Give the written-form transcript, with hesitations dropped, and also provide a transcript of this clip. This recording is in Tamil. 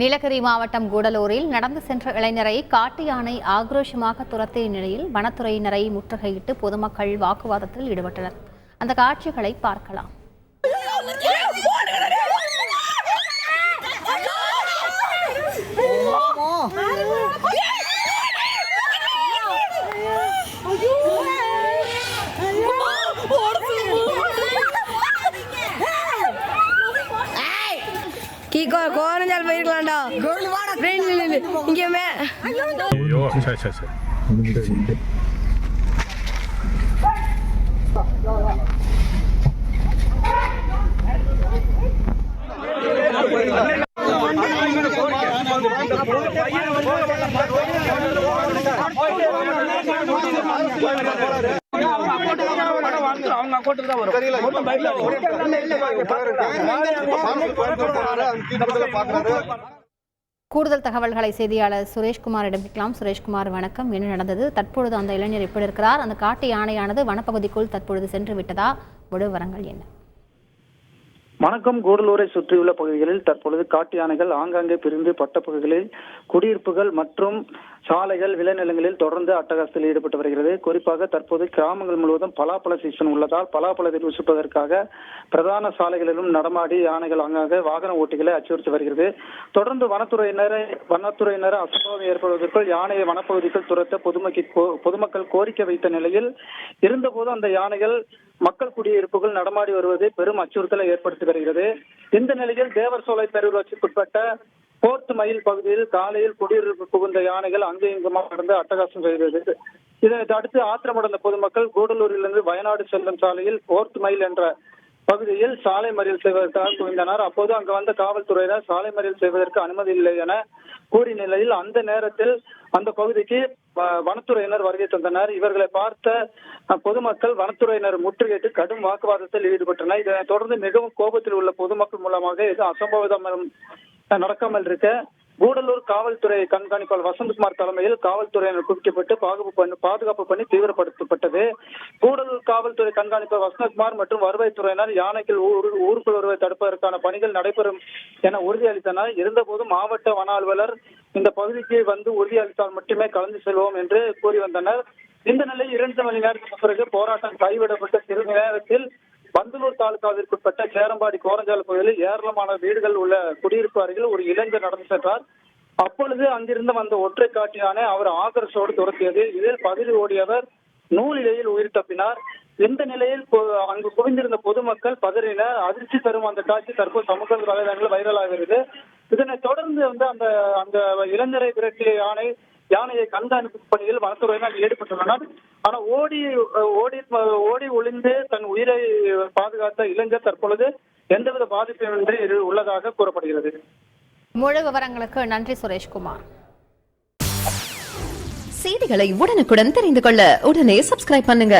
நீலகிரி மாவட்டம் கூடலூரில் நடந்து சென்ற இளைஞரை காட்டு யானை ஆக்ரோஷமாக துரத்திய நிலையில் வனத்துறையினரை முற்றுகையிட்டு பொதுமக்கள் வாக்குவாதத்தில் ஈடுபட்டனர். அந்த காட்சிகளை பார்க்கலாம். கோரஞ்சால் போயிருக்கலாம்டா இங்கேயுமே. ஐயோ சரி சரி சரி கூடுதல் தகவல்களை செய்தியாளர் சுரேஷ்குமாரிடம் கேட்கலாம். சுரேஷ்குமார், வணக்கம். என்ன நடந்தது? தற்பொழுது அந்த இளைஞர் எப்படி இருக்கிறார்? அந்த காட்டு யானையானது வனப்பகுதிக்குள் தற்பொழுது சென்று விட்டதா? விவரங்கள் என்ன? வணக்கம். கூடலூரை சுற்றியுள்ள பகுதிகளில் தற்பொழுது காட்டு யானைகள் ஆங்காங்கே பிரிந்து பட்டப்பகுதிகளில் குடியிருப்புகள் மற்றும் சாலைகள் விளைநிலங்களில் தொடர்ந்து அட்டகாசத்தில் ஈடுபட்டு வருகிறது. குறிப்பாக தற்போது கிராமங்கள் முழுவதும் பலாப்பழ சீசன் உள்ளதால் பலாப்பழத்தை ருசிப்பதற்காக பிரதான சாலைகளிலும் நடமாடி யானைகள் ஆங்காங்கே வாகன ஓட்டிகளை அச்சுறுத்தி வருகிறது. தொடர்ந்து வனத்துறையினர் அசம்பாவிதம் ஏற்படுவதற்குள் யானையை வனப்பகுதிக்குள் துரத்த பொதுமக்கள் கோரிக்கை வைத்த நிலையில் இருந்தபோது அந்த யானைகள் மக்கள் குடியிருப்புகள் நடமாடி வருவது பெரும் அச்சுறுத்தலை ஏற்படுத்தி வருகிறது. இந்த நிலையில் தேவர்சோலை பேரூராட்சிக்குட்பட்ட போர்ட் மைல் பகுதியில் காலையில் குடியிருப்பு புகுந்த யானைகள் அங்கு இங்குமாக நடந்து அட்டகாசம் செய்தது. இதனை அடுத்து ஆத்திரமடைந்த பொதுமக்கள் கூடலூரிலிருந்து வயநாடு செல்லும் சாலையில் போர்ட் மைல் என்ற பகுதியில் சாலை மறியல் செய்வதற்காக குவிந்தனர். அப்போது அங்கு வந்த காவல்துறையினர் சாலை மறியல் செய்வதற்கு அனுமதி இல்லை என கூறிய நிலையில் அந்த நேரத்தில் அந்த பகுதிக்கு வனத்துறையினர் வருகை தந்தனர். இவர்களை பார்த்த பொதுமக்கள் வனத்துறையினர் முற்றுகையிட்டு கடும் வாக்குவாதத்தில் ஈடுபட்டனர். இதனைத் தொடர்ந்து மிகவும் கோபத்தில் உள்ள பொதுமக்கள் மூலமாக இது அசம்பாவிதம் நடக்காமல் இருக்க கூடலூர் காவல்துறை கண்காணிப்பாளர் வசந்தகுமார் தலைமையில் காவல்துறையினர் குவிக்கப்பட்டு பாதுகாப்பு பணி தீவிரப்படுத்தப்பட்டது. கூடலூர் காவல்துறை கண்காணிப்பாளர் வசந்தகுமார் மற்றும் வருவாய்த்துறையினர் யானைகள் ஊருக்குள் வருவதை தடுப்பதற்கான பணிகள் நடைபெறும் என உறுதியளித்தனர். இருந்தபோது மாவட்ட வன அலுவலர் இந்த பகுதிக்கு வந்து உறுதியளித்தால் மட்டுமே கலந்து செல்வோம் என்று கூறி வந்தனர். இந்த நிலையில் 2 மணி நேரத்துக்கு பிறகு போராட்டம் கைவிடப்பட்ட சிறிது நேரத்தில் பந்தலூர் தாலுகாவிற்குட்பட்ட சேரம்பாடி கோரஞ்சால் பகுதியில் ஏராளமான வீடுகள் உள்ள குடியிருப்பு அருகில் ஒரு இளைஞர் நடந்து சென்றார். அப்பொழுது அங்கிருந்து வந்த ஒற்றை காட்டு யானை அவர் ஆக்ரோஷோடு துரத்தியது. இதில் பகுதி ஓடியவர் நூலிலையில் உயிர் தப்பினார். இந்த நிலையில் அங்கு குவிந்திருந்த பொதுமக்கள் பதறினர். அதிர்ச்சி தரும் அந்த காட்சி தற்போது சமூக வலைதளங்களில் வைரலாகிறது. இதனைத் தொடர்ந்து அந்த அந்த இளைஞரை விரட்டிய யானையை கண்காணிப்பு பணியில் வனத்துறையினர் ஈடுபட்டுள்ளனர். ஆனால் ஓடி ஒளிந்து தன் உயிரை பாதுகாத்த இளைஞர் தற்பொழுது எந்தவித பாதிப்புமின்றி உள்ளதாக கூறப்படுகிறது. முழு விவரங்களுக்கு நன்றி சுரேஷ்குமார். செய்திகளை உடனுக்குடன் தெரிந்து கொள்ள உடனே சப்ஸ்கிரைப் பண்ணுங்க.